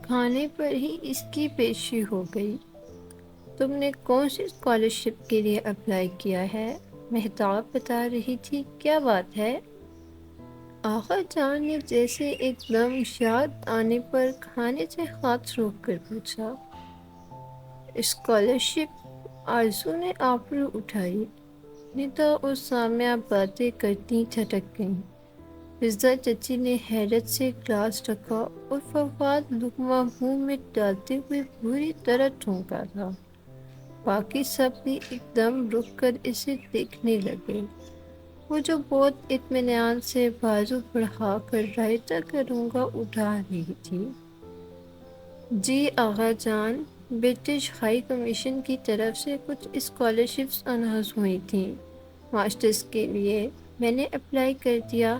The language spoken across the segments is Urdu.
کھانے پر ہی اس کی پیشی ہو گئی۔ تم نے کون سی اسکالرشپ کے لیے اپلائی کیا ہے؟ مہتاب بتا رہی تھی، کیا بات ہے؟ آغا جان نے جیسے ایک دم یاد آنے پر کھانے سے ہاتھ روک کر پوچھا۔ اسکالرشپ؟ آرزو نے آبرو اٹھائی۔ ندا اور سامیہ باتیں کرتی چھٹک گئیں۔ فضا چچی نے حیرت سے گلاس رکھا اور فواد لقمہ منہ میں ڈالتے ہوئے بری طرح ٹھونکا تھا۔ باقی سب بھی ایک دم رک کر اسے دیکھنے لگے۔ وہ جو بہت اطمینان سے بازو بڑھا کر رائتا کا رونگا اٹھا رہی تھی۔ جی آغا جان، برٹش ہائی کمیشن کی طرف سے کچھ اسکالرشپس اناؤنس ہوئی تھیں ماسٹرز کے لیے، میں نے اپلائی کر دیا۔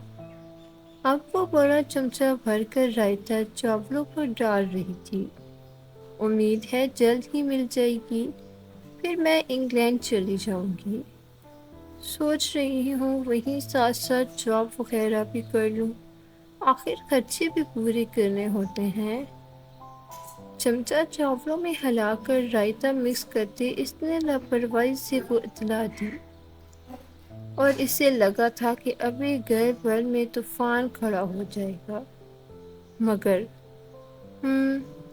اب وہ بڑا چمچہ بھر کر رائتا چاولوں پر ڈال رہی تھی۔ امید ہے جلد ہی مل جائے گی، پھر میں انگلینڈ چلی جاؤں گی۔ سوچ رہی ہوں وہیں ساتھ ساتھ جاب وغیرہ بھی کر لوں، آخر خرچے بھی پورے کرنے ہوتے ہیں۔ چمچہ چاولوں میں ہلا کر رائتا مکس کرتے اس نے لاپرواہی سے وہ اطلاع دی، اور اسے لگا تھا کہ ابھی گھر بھر میں طوفان کھڑا ہو جائے گا۔ مگر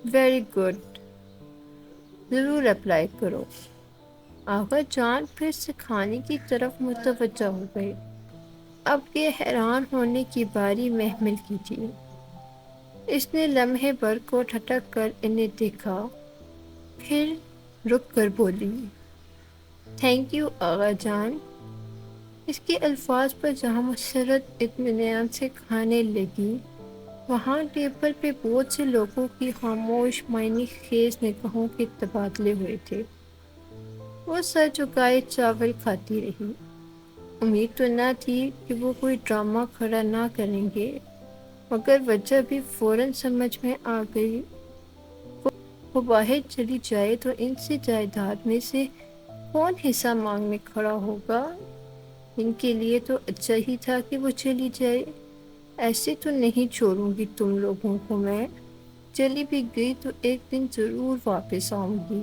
ویری گڈ، ضرور اپلائی کرو۔ آغا جان پھر سے کھانے کی طرف متوجہ ہو گئے۔ اب یہ حیران ہونے کی باری محمل کی تھی۔ اس نے لمحے بھر کو ٹھٹک کر انہیں دیکھا، پھر رک کر بولی، تھینک یو آغا جان۔ اس کے الفاظ پر جہاں مسرت اطمینان سے کھانے لگی، وہاں ٹیبل پہ بہت سے لوگوں کی خاموش معنی خیز نگاہوں کے تبادلے ہوئے تھے۔ وہ سر جھکائے چاول کھاتی رہی۔ امید تو نہ تھی کہ وہ کوئی ڈرامہ کھڑا نہ کریں گے، مگر وجہ بھی فوراً سمجھ میں آ گئی۔ وہ باہر چلی جائے تو ان سے جائیداد میں سے کون حصہ مانگنے کھڑا ہوگا؟ ان کے لیے تو اچھا ہی تھا کہ وہ چلی جائے۔ ایسے تو نہیں چھوڑوں گی تم لوگوں کو میں، چلی بھی گئی تو ایک دن ضرور واپس آؤں گی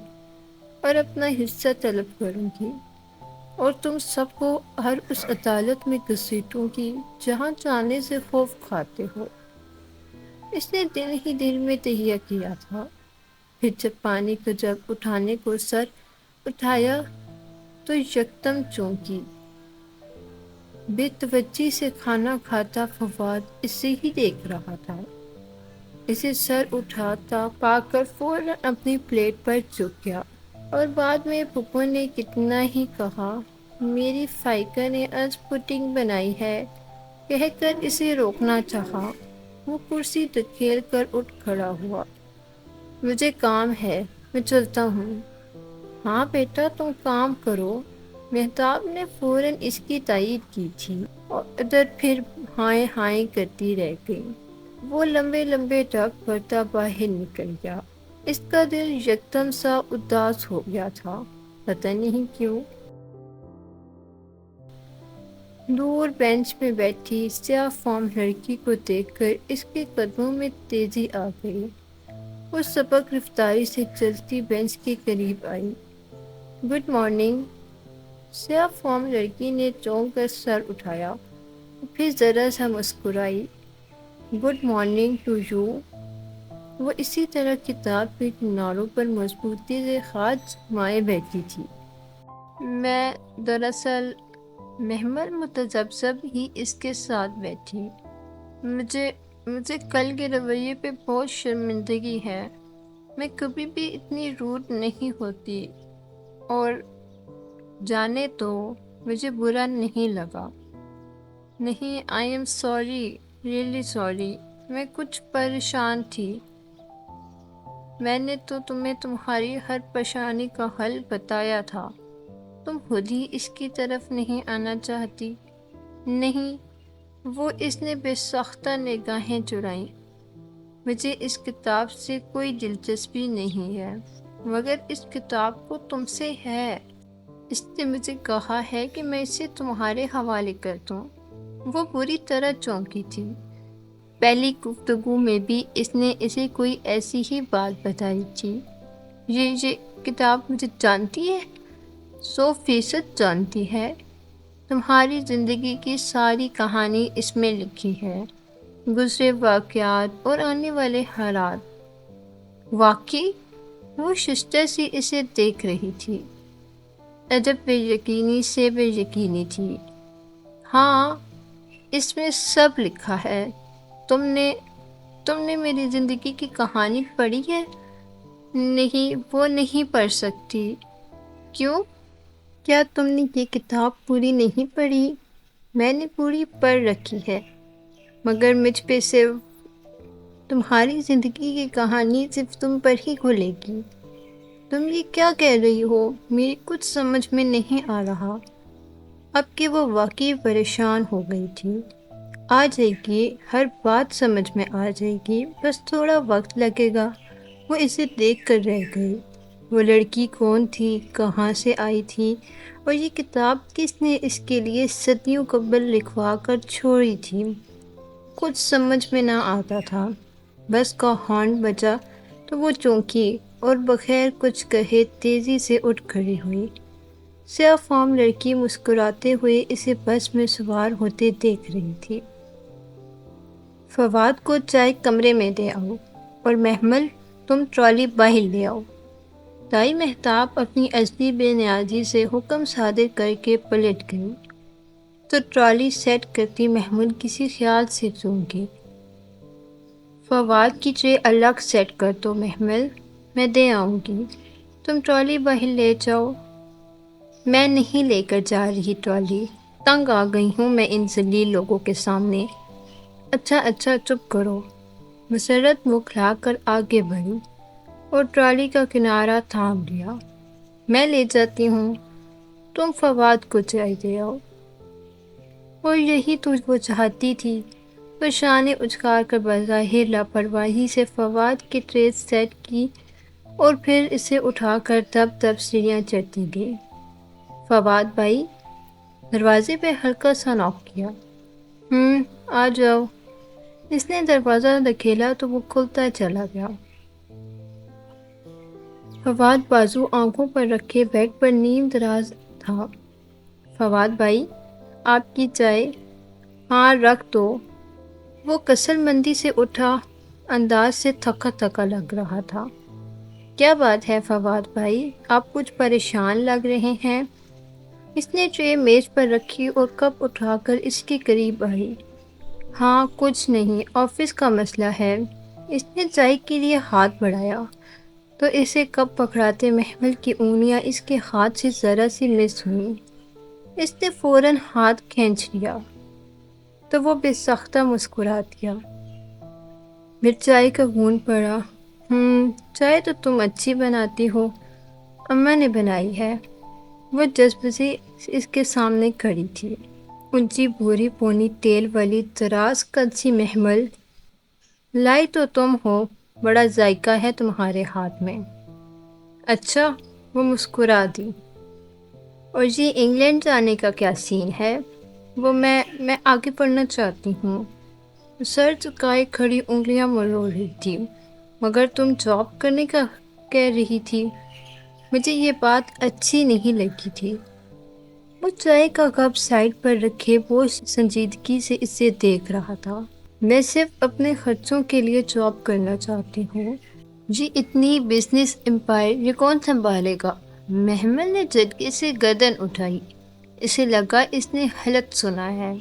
اور اپنا حصہ طلب کروں گی، اور تم سب کو ہر اس عدالت میں گھسیٹوں گی جہاں جانے سے خوف کھاتے ہو۔ اس نے دل ہی دل میں تہیہ کیا تھا۔ پھر جب پانی کا جگ اٹھانے کو سر اٹھایا تو یکدم چونکی۔ بے توجہی سے کھانا کھاتا فواد اسے ہی دیکھ رہا تھا۔ اسے سر اٹھاتا پا کر فوراً اپنی پلیٹ پر جھک گیا، اور بعد میں پھپھو نے کتنا ہی کہا، میری فائقہ نے آج پڈنگ بنائی ہے، کہہ کر اسے روکنا چاہا۔ وہ کرسی دھکیل کر اٹھ کھڑا ہوا۔ مجھے کام ہے، میں چلتا ہوں۔ ہاں بیٹا تم کام کرو، مہتاب نے فوراً اس کی تائید کی تھی، اور ادھر پھر ہائیں ہائیں کرتی رہ گئی۔ وہ لمبے لمبے ڈھک بھرتا باہر نکل گیا۔ اس کا دل یکدم سا اداس ہو گیا تھا، پتہ نہیں کیوں۔ دور بینچ میں بیٹھی سیاہ فام لڑکی کو دیکھ کر اس کے قدموں میں تیزی آ گئی۔ وہ سبک رفتاری سے چلتی بینچ کے قریب آئی۔ Good morning. سیاہ فام لڑکی نے چونک کر سر اٹھایا، پھر ذرا سا مسکرائی۔ Good morning to you. وہ اسی طرح کتاب کے کناروں پر مضبوطی سے ہاتھ جمائے بیٹھی تھی۔ میں دراصل محمل متذبذب ہی اس کے ساتھ بیٹھی۔ مجھے کل کے رویے پہ بہت شرمندگی ہے۔ میں کبھی بھی اتنی روڈ نہیں ہوتی، اور جانے تو مجھے برا نہیں لگا۔ نہیں، I am sorry, really sorry, میں کچھ پریشان تھی۔ میں نے تو تمہیں تمہاری ہر پریشانی کا حل بتایا تھا، تم خود ہی اس کی طرف نہیں آنا چاہتی۔ نہیں، وہ اس نے بے ساختہ نگاہیں چرائیں۔ مجھے اس کتاب سے کوئی دلچسپی نہیں ہے، مگر اس کتاب کو تم سے ہے۔ اس نے مجھے کہا ہے کہ میں اسے تمہارے حوالے کر دوں۔ وہ بری طرح چونکی تھی۔ پہلی گفتگو میں بھی اس نے اسے کوئی ایسی ہی بات بتائی تھی۔ یہ کتاب مجھے جانتی ہے، 100% جانتی ہے۔ تمہاری زندگی کی ساری کہانی اس میں لکھی ہے، گزرے واقعات اور آنے والے حالات۔ واقعی؟ وہ ششتر سی اسے دیکھ رہی تھی، عجب بے یقینی سے بے یقینی تھی۔ ہاں، اس میں سب لکھا ہے۔ تم نے میری زندگی کی کہانی پڑھی ہے؟ نہیں، وہ نہیں پڑھ سکتی۔ کیوں؟ کیا تم نے یہ کتاب پوری نہیں پڑھی؟ میں نے پوری پڑھ رکھی ہے، مگر مجھ پہ صرف تمہاری زندگی کی کہانی صرف تم پر ہی کھلے گی۔ تم یہ کیا کہہ رہی ہو؟ میری کچھ سمجھ میں نہیں آ رہا۔ اب کہ وہ واقعی پریشان ہو گئی تھی۔ آ جائے گی، ہر بات سمجھ میں آ جائے گی، بس تھوڑا وقت لگے گا۔ وہ اسے دیکھ کر رہ گئی۔ وہ لڑکی کون تھی، کہاں سے آئی تھی، اور یہ کتاب کس نے اس کے لیے صدیوں قبل لکھوا کر چھوڑی تھی؟ کچھ سمجھ میں نہ آتا تھا۔ بس کا ہارن بجا تو وہ چونکی اور بغیر کچھ کہے تیزی سے اٹھ کھڑی ہوئی۔ سیاہ فام لڑکی مسکراتے ہوئے اسے بس میں سوار ہوتے دیکھ رہی تھی۔ فواد کو چائے کمرے میں دے آؤ، اور محمل تم ٹرالی باہر لے آؤ۔ دائی مہتاب اپنی اصلی بے نیازی سے حکم صادر کر کے پلٹ گئی تو ٹرالی سیٹ کرتی محمل کسی خیال سے چونکی۔ فواد کی ٹرے الگ سیٹ کر دو محمل، میں دے آؤں گی، تم ٹرالی باہر لے جاؤ۔ میں نہیں لے کر جا رہی ٹرالی، تنگ آ گئی ہوں میں ان ذلیل لوگوں کے سامنے۔ اچھا چپ کرو۔ مسرت منہ کھلا کر آگے بڑھی اور ٹرالی کا کنارہ تھام لیا۔ میں لے جاتی ہوں، تم فواد کو چائے دے آؤ۔ اور یہی تو وہ چاہتی تھی۔ وہ شانے اچکار کر بظاہر لاپرواہی سے فواد کی ٹرے سیٹ کی اور پھر اسے اٹھا کر دب دب سیڑھیاں چڑھتی گئی۔ فواد بھائی، دروازے پہ ہلکا سا ناک کیا۔ آ جاؤ۔ اس نے دروازہ دھکیلا تو وہ کھلتا چلا گیا۔ فواد بازو آنکھوں پر رکھے بیڈ پر نیم دراز تھا۔ فواد بھائی، آپ کی چائے؟ ہاں رکھ دو۔ وہ کسل مندی سے اٹھا، انداز سے تھکا تھکا لگ رہا تھا۔ کیا بات ہے فواد بھائی، آپ کچھ پریشان لگ رہے ہیں؟ اس نے ٹرے میز پر رکھی اور کپ اٹھا کر اس کے قریب آئی۔ ہاں کچھ نہیں، آفس کا مسئلہ ہے۔ اس نے چائے کے لیے ہاتھ بڑھایا تو اسے کپ پکڑاتے محمل کی انگلیاں اس کے ہاتھ سے ذرا سی مس ہوئیں۔ اس نے فوراً ہاتھ کھینچ لیا تو وہ بے سختہ مسکرا دیا۔ پھر چائے کا گھونٹ پڑا۔ چائے تو تم اچھی بناتی ہو، اماں نے بنائی ہے۔ وہ جذبے سے اس کے سامنے کھڑی تھی، اونچی بھوری پونی تیل والی دراز قد سی محمل۔ لائی تو تم ہو، بڑا ذائقہ ہے تمہارے ہاتھ میں۔ اچھا، وہ مسکرا دی۔ اور یہ انگلینڈ جانے کا کیا سین ہے؟ وہ میں آگے پڑھنا چاہتی ہوں۔ سر جھکائے کھڑی انگلیاں مروڑ رہی تھی۔ مگر تم جاب کرنے کا کہہ رہی تھی۔ مجھے یہ بات اچھی نہیں لگی تھی۔ وہ چائے کا کپ سائڈ پر رکھے بہت سنجیدگی سے اسے دیکھ رہا تھا۔ میں صرف اپنے خرچوں کے لیے جاب کرنا چاہتی ہوں۔ جی اتنی بزنس امپائر یہ کون سنبھالے گا؟ محمل نے جھٹکے سے گردن اٹھائی۔ اسے لگا اس نے غلط سنا ہے۔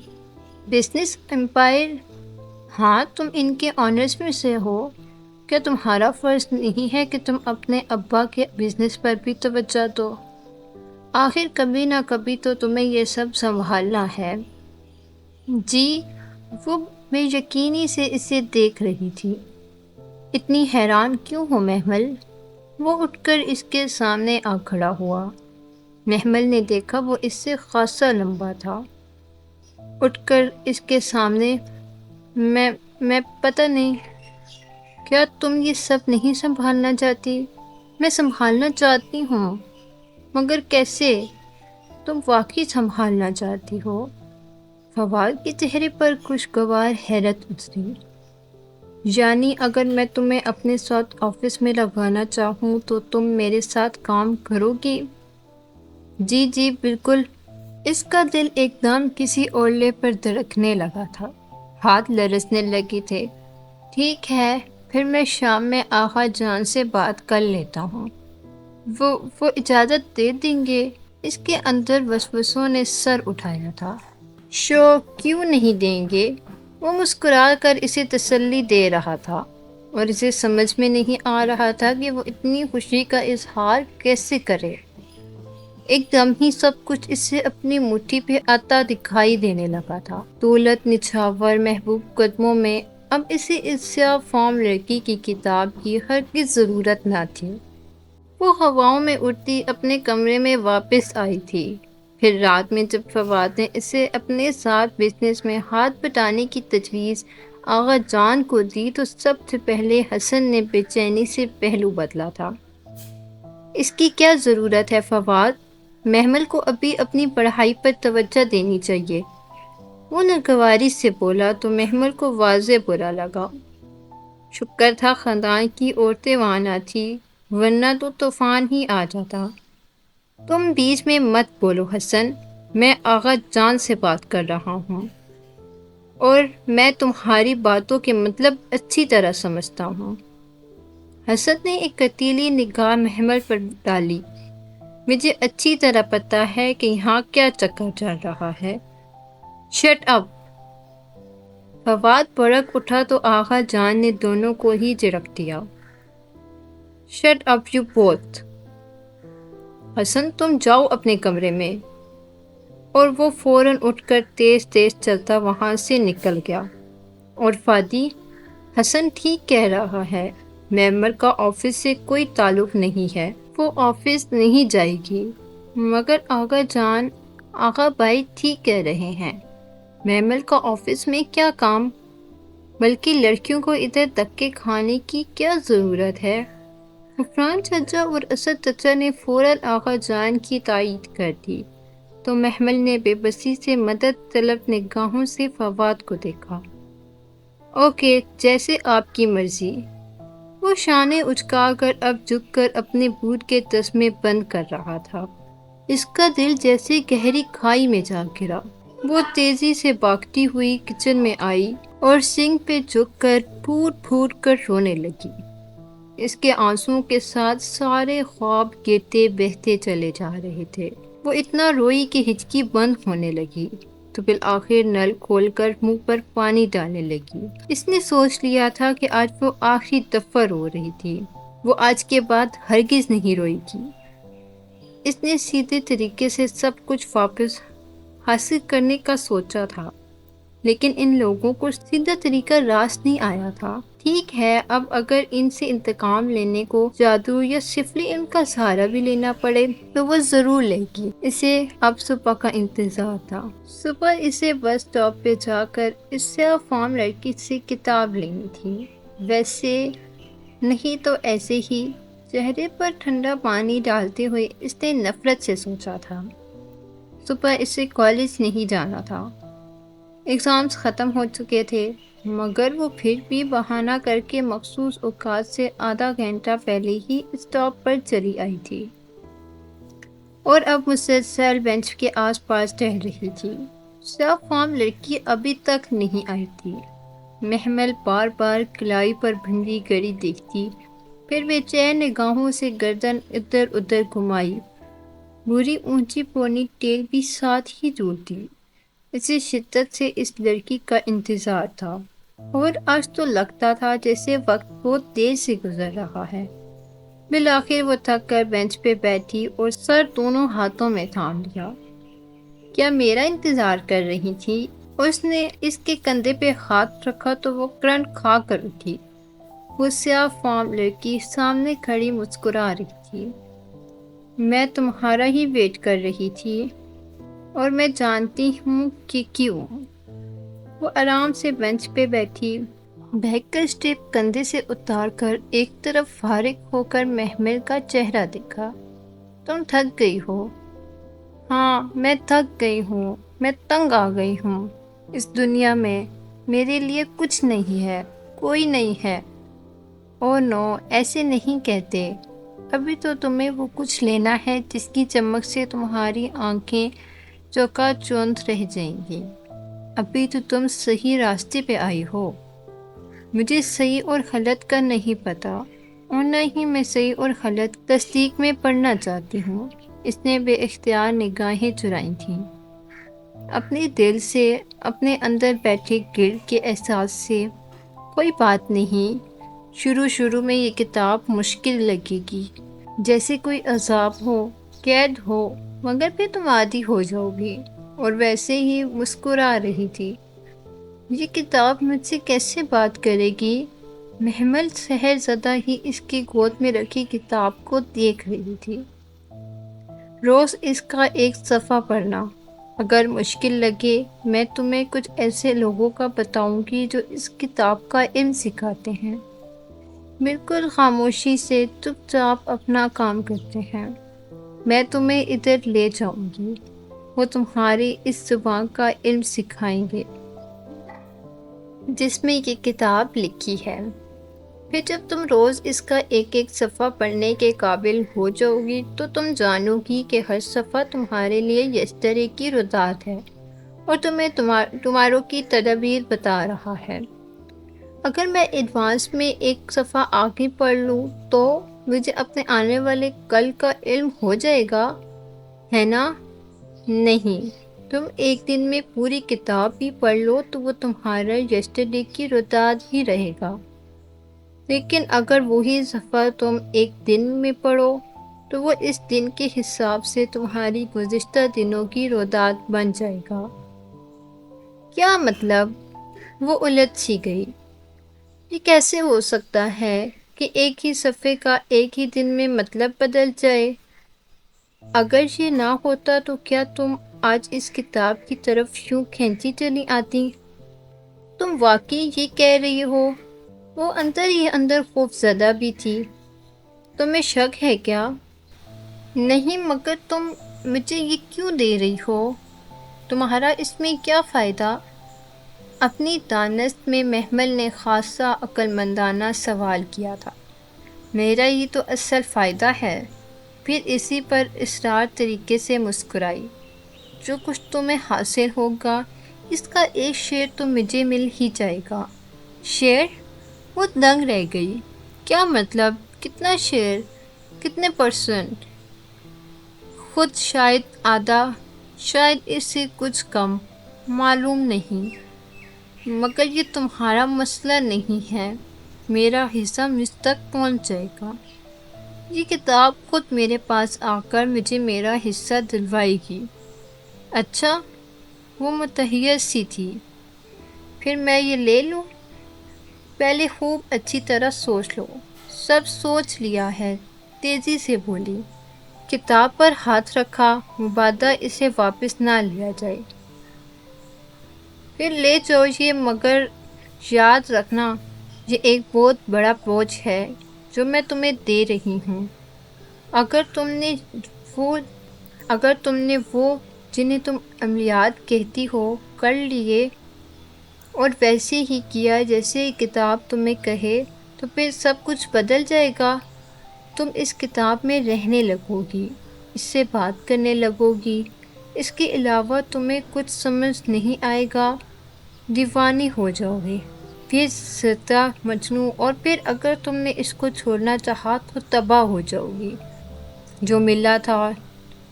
Business empire? ہاں، تم ان کے آنرز میں سے ہو۔ کیا تمہارا فرض نہیں ہے کہ تم اپنے ابا کے بزنس پر بھی توجہ دو؟ آخر کبھی نہ کبھی تو تمہیں یہ سب سنبھالنا ہے۔ جی، وہ بے یقینی سے اسے دیکھ رہی تھی۔ اتنی حیران کیوں ہو محمل؟ وہ اٹھ کر اس کے سامنے آ کھڑا ہوا۔ محمل نے دیکھا وہ اس سے خاصا لمبا تھا۔ اٹھ کر اس کے سامنے، میں پتہ نہیں۔ کیا تم یہ سب نہیں سنبھالنا چاہتی؟ میں سنبھالنا چاہتی ہوں، مگر کیسے؟ تم واقعی سنبھالنا چاہتی ہو؟ فواد کے چہرے پر خوشگوار حیرت اتری۔ یعنی اگر میں تمہیں اپنے ساتھ آفس میں لگانا چاہوں تو تم میرے ساتھ کام کرو گی؟ جی جی بالکل۔ اس کا دل ایک دم کسی اورلے پر دھڑکنے لگا تھا، ہاتھ لرزنے لگے تھے۔ ٹھیک ہے، پھر میں شام میں آغا جان سے بات کر لیتا ہوں۔ وہ اجازت دے دیں گے؟ اس کے اندر وسوسوں نے سر اٹھایا تھا۔ کیوں نہیں دیں گے؟ وہ مسکرا کر اسے تسلی دے رہا تھا، اور اسے سمجھ میں نہیں آ رہا تھا کہ وہ اتنی خوشی کا اظہار کیسے کرے۔ ایک دم ہی سب کچھ اسے اپنی مٹھی پہ آتا دکھائی دینے لگا تھا۔ دولت نچھاور محبوب قدموں میں اب اسے اس سیاہ فام لڑکی کی کتاب کی ہرگز ضرورت نہ تھی۔ وہ ہواؤں میں اڑتی اپنے کمرے میں واپس آئی تھی۔ پھر رات میں جب فواد نے اسے اپنے ساتھ بزنس میں ہاتھ بٹانے کی تجویز آغا جان کو دی تو سب سے پہلے حسن نے بے چینی سے پہلو بدلا تھا۔ اس کی کیا ضرورت ہے فواد؟ محمل کو ابھی اپنی پڑھائی پر توجہ دینی چاہیے۔ وہ ناگواری سے بولا تو محمل کو واضح برا لگا۔ شکر تھا خاندان کی عورتیں وہاں نہ تھی، ورنہ تو طوفان ہی آ جاتا۔ تم بیچ میں مت بولو حسن، میں آغا جان سے بات کر رہا ہوں، اور میں تمہاری باتوں کے مطلب اچھی طرح سمجھتا ہوں۔ حسن نے ایک قتیلی نگاہ محمل پر ڈالی۔ مجھے اچھی طرح پتہ ہے کہ یہاں کیا چکر چل رہا ہے۔ Shut up! فواد بھڑک اٹھا تو آغا جان نے دونوں کو ہی جھڑک دیا۔ Shut up you both! Hasan تم جاؤ اپنے کمرے میں۔ اور وہ فوراً اٹھ کر تیز تیز چلتا وہاں سے نکل گیا۔ اور فادی، حسن ٹھیک کہہ رہا ہے، محمل کا آفس سے کوئی تعلق نہیں ہے، وہ آفس نہیں جائے گی۔ مگر آغا جان، آغا بھائی ٹھیک کہہ رہے ہیں، محمل کا آفس میں کیا کام؟ بلکہ لڑکیوں کو ادھر دھکے کھانے کی کیا ضرورت ہے؟ غفران چچا اور اسد چچا نے فوراً آغا جان کی تائید کر دی، تو محمل نے بے بسی سے مدد طلب نگاہوں سے فواد کو دیکھا۔ اوکے، جیسے آپ کی مرضی۔ وہ شانے اچکا کر اب جھک کر اپنے بوٹ کے تسمے بند کر رہا تھا۔ اس کا دل جیسے گہری کھائی میں جا گرا۔ وہ تیزی سے بھاگتی ہوئی کچن میں آئی اور سنک پہ جھک کر پھوٹ پھوٹ کر رونے لگی۔ اس کے آنسوؤں کے ساتھ سارے خواب گرتے بہتے چلے جا رہے تھے۔ وہ اتنا روئی کہ ہچکی بند ہونے لگی، تو بالآخر نل کھول کر منہ پر پانی ڈالنے لگی۔ اس نے سوچ لیا تھا کہ آج وہ آخری دفعہ رو رہی تھی، وہ آج کے بعد ہرگز نہیں روئے گی۔ اس نے سیدھے طریقے سے سب کچھ واپس حاصل کرنے کا سوچا تھا، لیکن ان لوگوں کو سیدھا طریقہ راست نہیں آیا تھا۔ ٹھیک ہے، اب اگر ان سے انتقام لینے کو جادو یا سفلی علم کا سہارا بھی لینا پڑے تو وہ ضرور لے گی۔ اسے اب صبح کا انتظار تھا۔ صبح اسے بس اسٹاپ پہ جا کر اس سیاہ فام لڑکی سے کتاب لینی تھی، ویسے نہیں تو ایسے ہی۔ چہرے پر ٹھنڈا پانی ڈالتے ہوئے اس نے نفرت سے سوچا تھا۔ صبح اسے کالج نہیں جانا تھا، ایگزامز ختم ہو چکے تھے، مگر وہ پھر بھی بہانہ کر کے مخصوص اوقات سے آدھا گھنٹہ پہلے ہی اسٹاپ پر چلی آئی تھی، اور اب مسلسل بینچ کے آس پاس ٹہل رہی تھی۔ سیاہ فام لڑکی ابھی تک نہیں آئی تھی۔ محمل بار بار کلائی پر بندھی گھڑی دیکھتی، پھر بے چین نگاہوں سے گردن ادھر ادھر گھمائی، بری اونچی پونی ٹیل بھی ساتھ ہی جھولتی۔ اسے شدت سے اس لڑکی کا انتظار تھا، اور آج تو لگتا تھا جیسے وقت بہت دیر سے گزر رہا ہے۔ بالآخر وہ تھک کر بینچ پہ بیٹھی اور سر دونوں ہاتھوں میں تھام لیا۔ کیا میرا انتظار کر رہی تھی؟ اس نے اس کے کندھے پہ ہاتھ رکھا تو وہ کرنٹ کھا کر اٹھی۔ وہ سیاہ فام لڑکی سامنے کھڑی مسکرا رہی تھی۔ میں تمہارا ہی ویٹ کر رہی تھی، اور میں جانتی ہوں کہ کیوں۔ وہ آرام سے بینچ پہ بیٹھی، بہک کر اسٹیپ کندھے سے اتار کر ایک طرف فارغ ہو کر محمل کا چہرہ دیکھا۔ تم تھک گئی ہو؟ ہاں، میں تھک گئی ہوں، میں تنگ آ گئی ہوں۔ اس دنیا میں میرے لیے کچھ نہیں ہے، کوئی نہیں ہے۔ او نو، ایسے نہیں کہتے۔ ابھی تو تمہیں وہ کچھ لینا ہے جس کی چمک سے تمہاری آنکھیں چوند رہ جائیں گی۔ ابھی تو تم صحیح راستے پہ آئی ہو۔ مجھے صحیح اور غلط کا نہیں پتا، اور نہ ہی میں صحیح اور غلط تصدیق میں پڑھنا چاہتی ہوں۔ اس نے بے اختیار نگاہیں چرائی تھیں، اپنے دل سے، اپنے اندر بیٹھے گرد کے احساس سے۔ کوئی بات نہیں، شروع میں یہ کتاب مشکل لگے گی، جیسے کوئی عذاب ہو، قید ہو، مگر پھر تم عادی ہو جاؤ گی۔ اور ویسے ہی مسکرا رہی تھی۔ یہ کتاب مجھ سے کیسے بات کرے گی؟ محمل سحر زدہ ہی اس کی گود میں رکھی کتاب کو دیکھ رہی تھی۔ روز اس کا ایک صفحہ پڑھنا، اگر مشکل لگے میں تمہیں کچھ ایسے لوگوں کا بتاؤں گی جو اس کتاب کا علم سکھاتے ہیں، بالکل خاموشی سے چپ چاپ اپنا کام کرتے ہیں۔ میں تمہیں ادھر لے جاؤں گی، وہ تمہاری اس زبان کا علم سکھائیں گے جس میں یہ کتاب لکھی ہے۔ پھر جب تم روز اس کا ایک ایک صفحہ پڑھنے کے قابل ہو جاؤ گی تو تم جانو گی کہ ہر صفحہ تمہارے لیے یسٹرے کی رودات ہے اور تمہیں تمہاروں کی تدابیر بتا رہا ہے۔ اگر میں ایڈوانس میں ایک صفحہ آگے پڑھ لوں تو مجھے اپنے آنے والے کل کا علم ہو جائے گا، ہے نا؟ نہیں، تم ایک دن میں پوری کتاب بھی پڑھ لو تو وہ تمہارا یسٹرڈے کی رودات ہی رہے گا، لیکن اگر وہی صفحہ تم ایک دن میں پڑھو تو وہ اس دن کے حساب سے تمہاری گزشتہ دنوں کی رودات بن جائے گا۔ کیا مطلب؟ وہ الجھ سی گئی۔ یہ کیسے ہو سکتا ہے کہ ایک ہی صفحے کا ایک ہی دن میں مطلب بدل جائے؟ اگر یہ نہ ہوتا تو کیا تم آج اس کتاب کی طرف یوں کھینچی چلی آتی؟ تم واقعی یہ کہہ رہی ہو؟ وہ اندر ہی اندر خوف زدہ بھی تھی۔ تمہیں شک ہے کیا؟ نہیں، مگر تم مجھے یہ کیوں دے رہی ہو؟ تمہارا اس میں کیا فائدہ؟ اپنی دانست میں محمل نے خاصا عقل مندانہ سوال کیا تھا۔ میرا ہی تو اصل فائدہ ہے۔ پھر اسی پر اسرار طریقے سے مسکرائی۔ جو کچھ تمہیں حاصل ہوگا اس کا ایک شیئر تو مجھے مل ہی جائے گا۔ شیئر؟ وہ دنگ رہ گئی۔ کیا مطلب؟ کتنا شیئر؟ کتنے پرسنٹ؟ خود شاید آدھا، شاید اس سے کچھ کم، معلوم نہیں۔ مگر یہ تمہارا مسئلہ نہیں ہے، میرا حصہ مجھ تک پہنچ جائے گا۔ یہ کتاب خود میرے پاس آ کر مجھے میرا حصہ دلوائے گی۔ اچھا؟ وہ متحیر سی تھی۔ پھر میں یہ لے لوں؟ پہلے خوب اچھی طرح سوچ لو۔ سب سوچ لیا ہے، تیزی سے بولی۔ کتاب پر ہاتھ رکھا، مبادا اسے واپس نہ لیا جائے۔ پھر لے جاؤ یہ، مگر یاد رکھنا یہ ایک بہت بڑا بوجھ ہے جو میں تمہیں دے رہی ہوں۔ اگر تم نے وہ جنہیں تم عملیات کہتی ہو کر لیے اور ویسے ہی کیا جیسے کتاب تمہیں کہے تو پھر سب کچھ بدل جائے گا۔ تم اس کتاب میں رہنے لگو گی، اس سے بات کرنے لگو گی، اس کے علاوہ تمہیں کچھ سمجھ نہیں آئے گا، دیوانی ہو جاؤ گے، پھر زدہ مجنوں، اور پھر اگر تم نے اس کو چھوڑنا چاہا تو تباہ ہو جاؤ گی۔ جو ملا تھا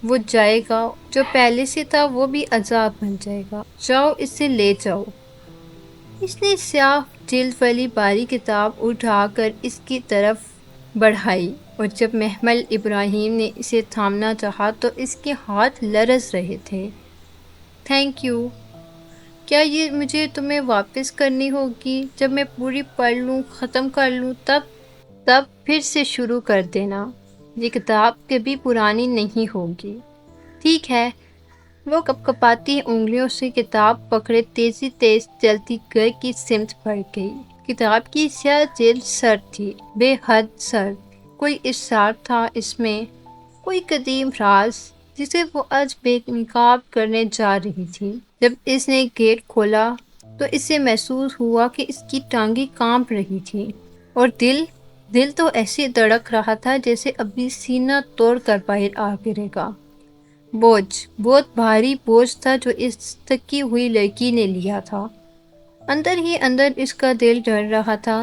وہ جائے گا، جو پہلے سے تھا وہ بھی عذاب بن جائے گا۔ جاؤ اسے لے جاؤ۔ اس نے سیاہ جلد والی باری کتاب اٹھا کر اس کی طرف بڑھائی، اور جب محمل ابراہیم نے اسے تھامنا چاہا تو اس کے ہاتھ لرز رہے تھے۔ Thank you. کیا یہ مجھے تمہیں واپس کرنی ہوگی جب میں پوری پڑھ لوں، ختم کر لوں؟ تب پھر سے شروع کر دینا۔ یہ کتاب کبھی پرانی نہیں ہوگی۔ ٹھیک ہے۔ وہ کپکپاتی انگلیوں سے کتاب پکڑے تیز چلتی گھر کی سمت بڑھ گئی۔ کتاب کی سیاہ جلد سرد تھی، بے حد سرد۔ کوئی اسرار تھا اس میں، کوئی قدیم راز جسے وہ آج بے نقاب کرنے جا رہی تھی۔ جب اس نے گیٹ کھولا تو اسے محسوس ہوا کہ اس کی ٹانگیں کانپ رہی تھیں اور دل تو ایسے دھڑک رہا تھا جیسے ابھی سینہ توڑ کر باہر آ گرے گا۔ بہت بھاری بوجھ تھا جو اس تھکی ہوئی لڑکی نے لیا تھا۔ اندر ہی اندر اس کا دل ڈر رہا تھا،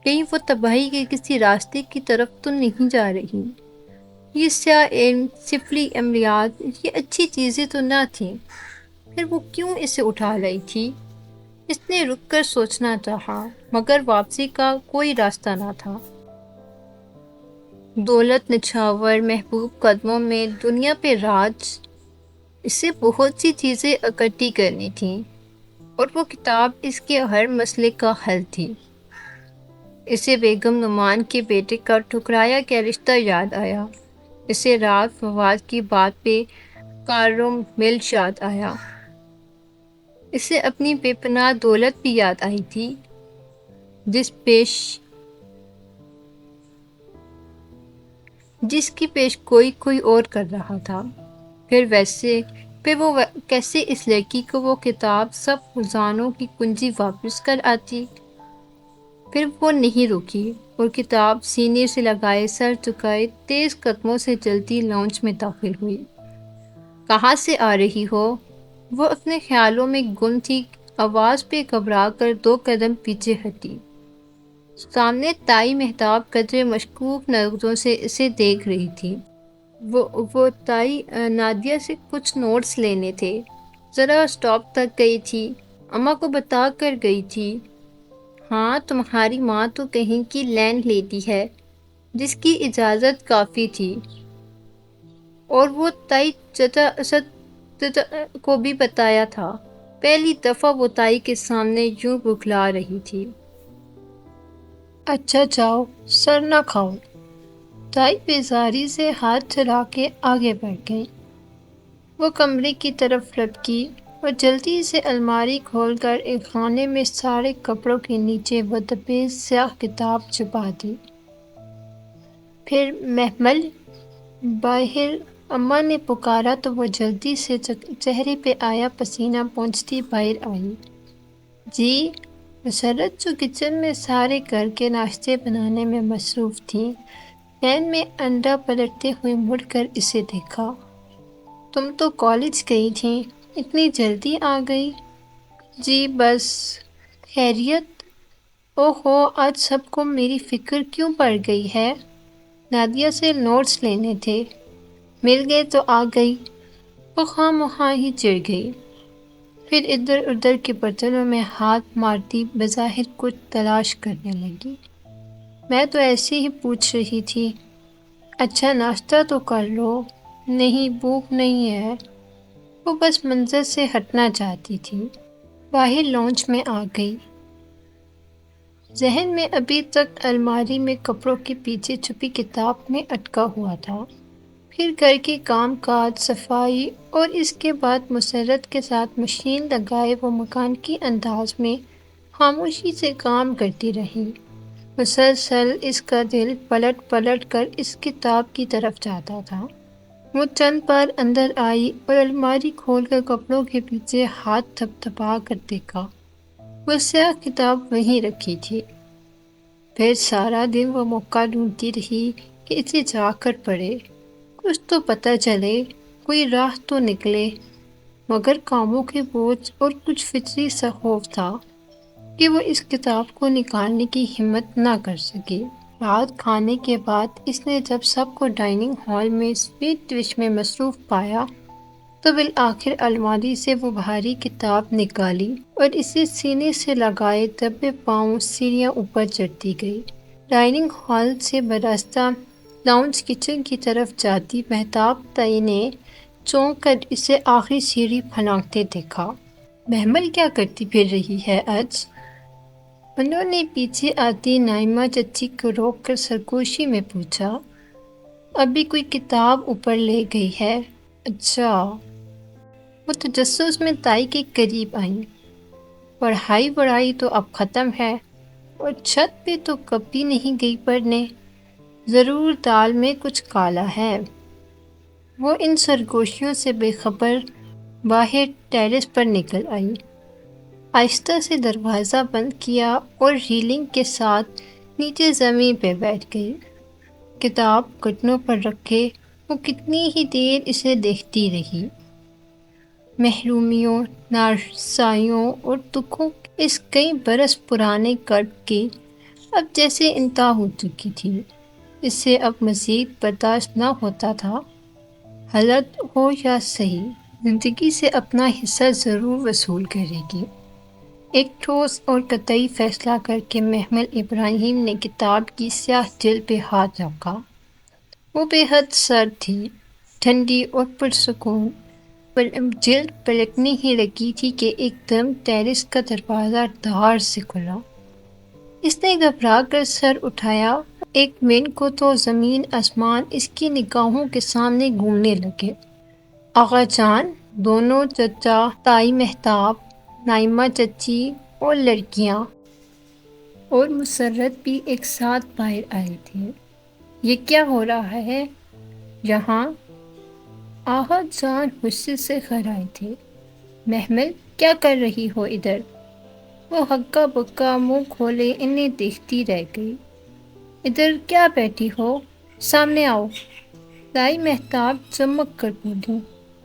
کہیں وہ تباہی کے کسی راستے کی طرف تو نہیں جا رہی۔ یہ سیاہ علم، سفلی عملیات، یہ اچھی چیزیں تو نہ تھیں، پھر وہ کیوں اسے اٹھا لائی تھی؟ اس نے رک کر سوچنا چاہا، مگر واپسی کا کوئی راستہ نہ تھا۔ دولت نچھاور محبوب قدموں میں دنیا پہ راج، اسے بہت سی چیزیں اکٹھی کرنی تھیں، اور وہ کتاب اس کے ہر مسئلے کا حل تھی۔ اسے بیگم نعمان کے بیٹے کا ٹھکرایا کیا رشتہ یاد آیا، اسے رات فواد کی بات پہ کارروم مل یاد آیا، اسے اپنی بے پناہ دولت بھی یاد آئی تھی، جس کی پیش کوئی اور کر رہا تھا۔ پھر وہ کیسے اس لڑکی کو وہ کتاب سب خزانوں کی کنجی واپس کر آتی؟ پھر وہ نہیں رکی اور کتاب سینے سے لگائے سر جھکائے تیز قدموں سے جلدی لاؤنج میں داخل ہوئی۔ کہاں سے آ رہی ہو؟ وہ اپنے خیالوں میں گم تھی، آواز پہ گھبرا کر 2 قدم پیچھے ہٹی۔ سامنے تائی مہتاب قدرے مشکوک نظروں سے اسے دیکھ رہی تھی۔ وہ تائی، نادیہ سے کچھ نوٹس لینے تھے، ذرا اسٹاپ تک گئی تھی، اماں کو بتا کر گئی تھی۔ ہاں، تمہاری ماں تو کہیں کی لینڈ لیڈی ہے، جس کی اجازت کافی تھی، اور وہ تائی چچا کو بھی بتایا تھا۔ پہلی دفعہ وہ تائی کے سامنے یوں بکھلا رہی تھی۔ اچھا جاؤ، سر نہ کھاؤ۔ تائی بیزاری سے ہاتھ چلا کے آگے بڑھ گئی۔ وہ کمرے کی طرف لپکی اور جلدی سے الماری کھول کر ایک خانے میں سارے کپڑوں کے نیچے وہ دبی سیاہ کتاب چھپا دی۔ پھر محمل باہر اماں نے پکارا تو وہ جلدی سے چہرے پہ آیا پسینہ پونچھتی باہر آئی۔ جی؟ مسرت جو کچن میں سارے گھر کے ناشتے بنانے میں مصروف تھی، پین میں انڈا پلٹتے ہوئے مڑ کر اسے دیکھا۔ تم تو کالج گئی تھیں، اتنی جلدی آ گئی؟ جی بس۔ خیریت؟ اوہو، آج سب کو میری فکر کیوں پڑ گئی ہے؟ نادیہ سے نوٹس لینے تھے، مل گئے تو آ گئی۔ وہ خواہ مخواہ ہی چڑ گئی، پھر ادھر ادھر کے برتنوں میں ہاتھ مارتی بظاہر کچھ تلاش کرنے لگی۔ میں تو ایسے ہی پوچھ رہی تھی۔ اچھا ناشتہ تو کر لو۔ نہیں، بھوک نہیں ہے۔ وہ بس منظر سے ہٹنا چاہتی تھی۔ باہر لاؤنج میں آ گئی۔ ذہن میں ابھی تک الماری میں کپڑوں کے پیچھے چھپی کتاب میں اٹکا ہوا تھا، پھر گھر کے کام کاج، صفائی، اور اس کے بعد مسرت کے ساتھ مشین لگائے وہ مکان کی انداز میں خاموشی سے کام کرتی رہی۔ مسلسل اس کا دل پلٹ پلٹ کر اس کتاب کی طرف جاتا تھا۔ وہ چند بار اندر آئی اور الماری کھول کر کپڑوں کے پیچھے ہاتھ تھپ تھپا کر دیکھا، وہ سیاہ کتاب وہیں رکھی تھی۔ پھر سارا دن وہ موقع ڈھونڈتی رہی کہ اسے جا کر پڑھے، کچھ تو پتہ چلے، کوئی راہ تو نکلے، مگر کاموں کے بوجھ اور کچھ فطری سا خوف تھا کہ وہ اس کتاب کو نکالنے کی ہمت نہ کر سکی۔ رات کھانے کے بعد اس نے جب سب کو ڈائننگ ہال میں سویٹ ڈش میں مصروف پایا تو بالآخر الماری سے وہ بھاری کتاب نکالی اور اسے سینے سے لگائے دبے پاؤں سیڑھیاں اوپر چڑھتی گئی۔ ڈائننگ ہال سے براستہ لاؤنج کچن کی طرف جاتی مہتاب تائی نے چونک کر اسے آخری سیڑھی پھلانگتے دیکھا۔ محمل کیا کرتی پھر رہی ہے آج؟ انہوں نے پیچھے آتی نائمہ چچی کو روک کر سرگوشی میں پوچھا۔ ابھی کوئی کتاب اوپر لے گئی ہے۔ اچھا۔ وہ تجسس میں تائی کے قریب آئیں۔ پڑھائی وڑھائی تو اب ختم ہے، اور چھت پہ تو کبھی نہیں گئی پڑھنے، ضرور دال میں کچھ کالا ہے۔ وہ ان سرگوشیوں سے بے خبر باہر ٹیرس پر نکل آئی۔ آہستہ سے دروازہ بند کیا اور ریلنگ کے ساتھ نیچے زمین پہ بیٹھ گئی۔ کتاب گھٹنوں پر رکھے وہ کتنی ہی دیر اسے دیکھتی رہی۔ محرومیوں، نارسائیوں اور دکھوں اس کئی برس پرانے کرب کی اب جیسے انتہا ہو چکی تھی۔ اس سے اب مزید برداشت نہ ہوتا تھا۔ غلط ہو یا صحیح، زندگی سے اپنا حصہ ضرور وصول کرے گی۔ ایک ٹھوس اور قطعی فیصلہ کر کے محمل ابراہیم نے کتاب کی سیاہ جلد پہ ہاتھ رکھا۔ وہ بے حد سرد تھی، ٹھنڈی اور پرسکون۔ جلد پلٹنے ہی لگی تھی کہ ایک دم ٹیرس کا دروازہ دھار سے کھلا۔ اس نے گھبرا کر سر اٹھایا۔ ایک منٹ کو تو زمین آسمان اس کی نگاہوں کے سامنے گھومنے لگے۔ آغا جان، دونوں چچا، تائی مہتاب، نائمہ چچی اور لڑکیاں اور مسرت بھی ایک ساتھ باہر آئے تھے۔ یہ کیا ہو رہا ہے یہاں؟ آغا جان غصے سے گھبرائے تھے۔ محمل، کیا کر رہی ہو ادھر؟ وہ ہکا بکا منہ کھولے انہیں دیکھتی رہ گئی۔ ادھر کیا بیٹھی ہو؟ سامنے آؤ۔ تائی مہتاب چمک کر بولی۔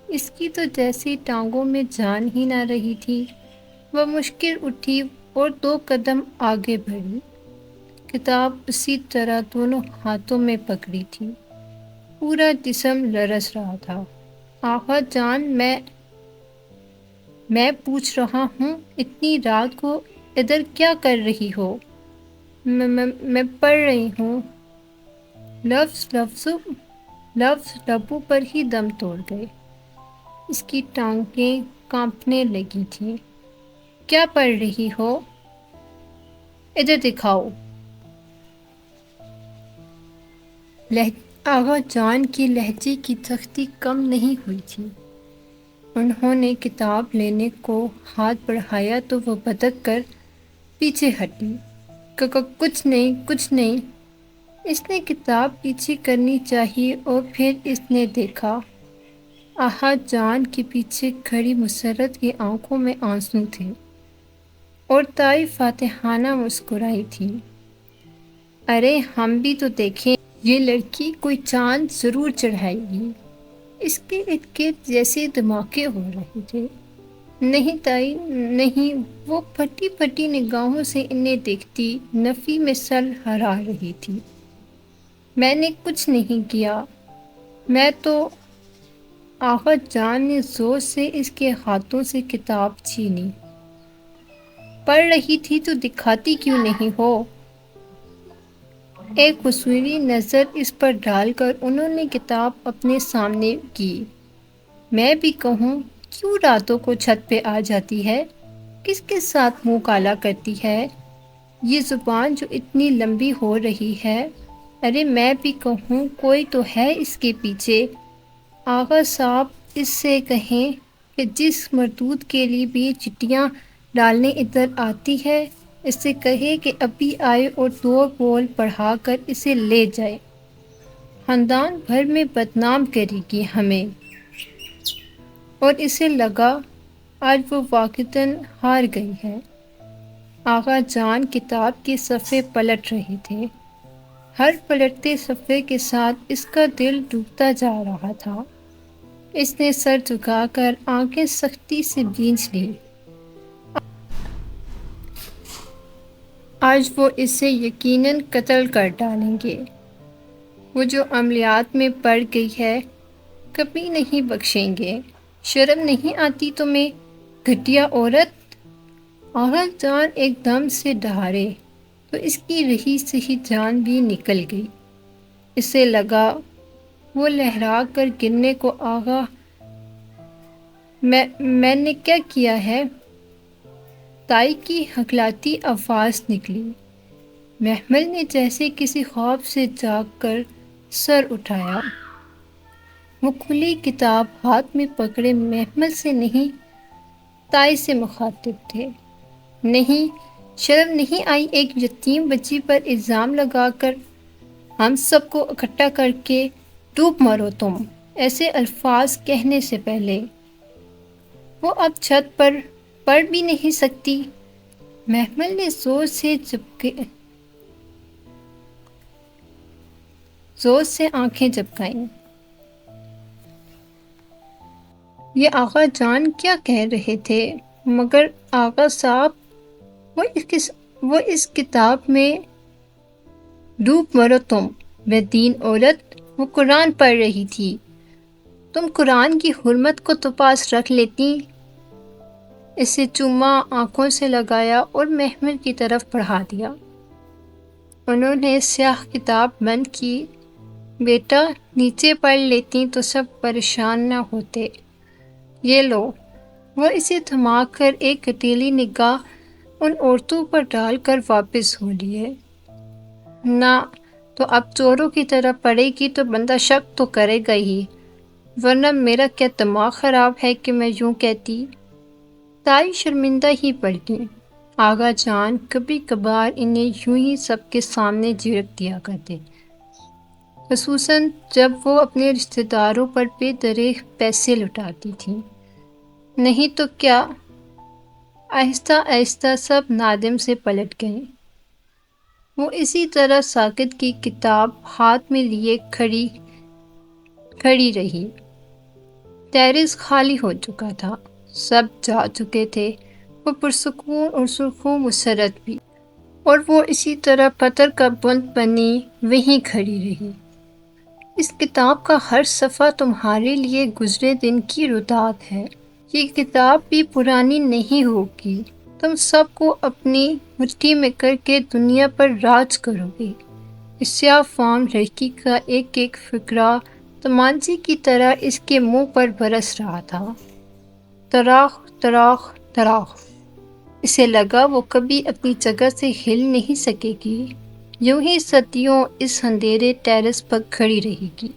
اس کی تو جیسی ٹانگوں میں جان ہی نہ رہی تھی۔ وہ مشکل اٹھی اور 2 قدم آگے بڑھی۔ کتاب اسی طرح دونوں ہاتھوں میں پکڑی تھی۔ پورا جسم لرز رہا تھا۔ آغا جان، میں پوچھ رہا ہوں، اتنی رات کو ادھر کیا کر رہی ہو؟ میں پڑھ رہی ہوں۔ لفظ لبوں پر ہی دم توڑ گئے۔ اس کی ٹانگیں کانپنے لگی تھیں۔ کیا پڑھ رہی ہو؟ ادھر دکھاؤ۔ آغا جان کی لہجے کی سختی کم نہیں ہوئی تھی۔ انہوں نے کتاب لینے کو ہاتھ بڑھایا تو وہ بدک کر پیچھے ہٹی۔ کچھ نہیں۔ اس نے کتاب پیچھے کرنی چاہی اور پھر اس نے دیکھا۔ آغا جان کے پیچھے کھڑی مسرت کی آنکھوں میں آنسو تھے اور تائی فاتحانہ مسکرائی تھی۔ ارے ہم بھی تو دیکھیں، یہ لڑکی کوئی چاند ضرور چڑھائے گی۔ اس کے ارد گرد جیسے دھماکے ہو رہے تھے۔ نہیں تائی، نہیں۔ وہ پھٹی پھٹی نگاہوں سے انہیں دیکھتی نفی میں سر ہلا رہی تھی۔ میں نے کچھ نہیں کیا، میں تو… آغا جان نے زور سے اس کے ہاتھوں سے کتاب چھینی۔ پڑھ رہی تھی تو دکھاتی کیوں نہیں ہو؟ ایک غصوری نظر اس پر ڈال کر انہوں نے کتاب اپنے سامنے کی۔ میں بھی کہوں، کیوں راتوں کو چھت پہ آ جاتی ہے؟ کس کے ساتھ منہ کالا کرتی ہے؟ یہ زبان جو اتنی لمبی ہو رہی ہے۔ ارے میں بھی کہوں، کوئی تو ہے اس کے پیچھے۔ آغا صاحب، اس سے کہیں کہ جس مردود کے لیے بھی یہ چٹھیاں ڈالنے ادھر آتی ہے، اس سے کہے کہ ابھی آئے اور 2 بول پڑھا کر اسے لے جائے۔ خاندان بھر میں بدنام کرے گی ہمیں۔ اور اسے لگا آج وہ واقعتاً ہار گئی ہے۔ آغا جان کتاب کے صفحے پلٹ رہے تھے۔ ہر پلٹتے صفحے کے ساتھ اس کا دل ڈوبتا جا رہا تھا۔ اس نے سر جھکا کر آنکھیں سختی سے بھینچ لیں۔ آج وہ اسے یقیناً قتل کر ڈالیں گے۔ وہ جو عملیات میں پڑ گئی ہے، کبھی نہیں بخشیں گے۔ شرم نہیں آتی تمہیں، گھٹیا عورت؟ آغا جان ایک دم سے ڈھارے تو اس کی رہی سہی جان بھی نکل گئی۔ اسے لگا وہ لہرا کر گرنے کو آغا۔ میں نے کیا کیا ہے؟ تائی کی ہکلاتی آواز نکلی۔ محمل نے جیسے کسی خواب سے جاگ کر سر اٹھایا۔ وہ کھلی کتاب ہاتھ میں پکڑے محمل سے نہیں، تائی سے مخاطب تھے۔ نہیں، شرم نہیں آئی ایک یتیم بچی پر الزام لگا کر؟ ہم سب کو اکٹھا کر کے ڈوب مرو تم، ایسے الفاظ کہنے سے پہلے۔ وہ اب چھت پر پڑھ بھی نہیں سکتی؟ محمل نے زور سے آنکھیں جھپکائیں۔ یہ آغا جان کیا کہہ رہے تھے؟ مگر آغا صاحب، وہ اس کتاب میں ڈوب مرو تم بے دین عورت، وہ قرآن پڑھ رہی تھی۔ تم قرآن کی حرمت کو تو پاس رکھ لیتی۔ اسے چوما آنکھوں سے لگایا اور محمل کی طرف بڑھا دیا۔ انہوں نے سیاہ کتاب بند کی۔ بیٹا، نیچے پڑھ لیتی تو سب پریشان نہ ہوتے۔ یہ لو۔ وہ اسے تھما کر ایک گٹیلی نگاہ ان عورتوں پر ڈال کر واپس ہو لیے۔ نہ تو اب چوروں کی طرح پڑے گی تو بندہ شک تو کرے گا ہی، ورنہ میرا کیا دماغ خراب ہے کہ میں یوں کہتی۔ تائی شرمندہ ہی پڑ گئی۔ آغا جان کبھی کبھار انہیں یوں ہی سب کے سامنے جھڑک دیا کرتے، خصوصاً جب وہ اپنے رشتہ داروں پر بے دریغ پیسے لٹاتی تھیں۔ نہیں تو کیا۔ آہستہ آہستہ سب نادم سے پلٹ گئے۔ وہ اسی طرح ساکت کی کتاب ہاتھ میں لیے کھڑی رہی۔ ٹیرس خالی ہو چکا تھا، سب جا چکے تھے، وہ پرسکون اور سرخوں مسرت بھی، اور وہ اسی طرح پتھر کا بت بنی وہیں کھڑی رہی۔ اس کتاب کا ہر صفحہ تمہارے لیے گزرے دن کی روداد ہے۔ یہ کتاب بھی پرانی نہیں ہوگی۔ تم سب کو اپنی مٹھی میں کر کے دنیا پر راج کرو گے۔ اس سیاہ فام لڑکی کا ایک ایک فقرہ تمانچے کی طرح اس کے منہ پر برس رہا تھا۔ تراخ تراخ تراخ۔ اسے لگا وہ کبھی اپنی جگہ سے ہل نہیں سکے گی، یوں ہی صدیوں اس اندھیرے ٹیرس پر کھڑی رہے گی۔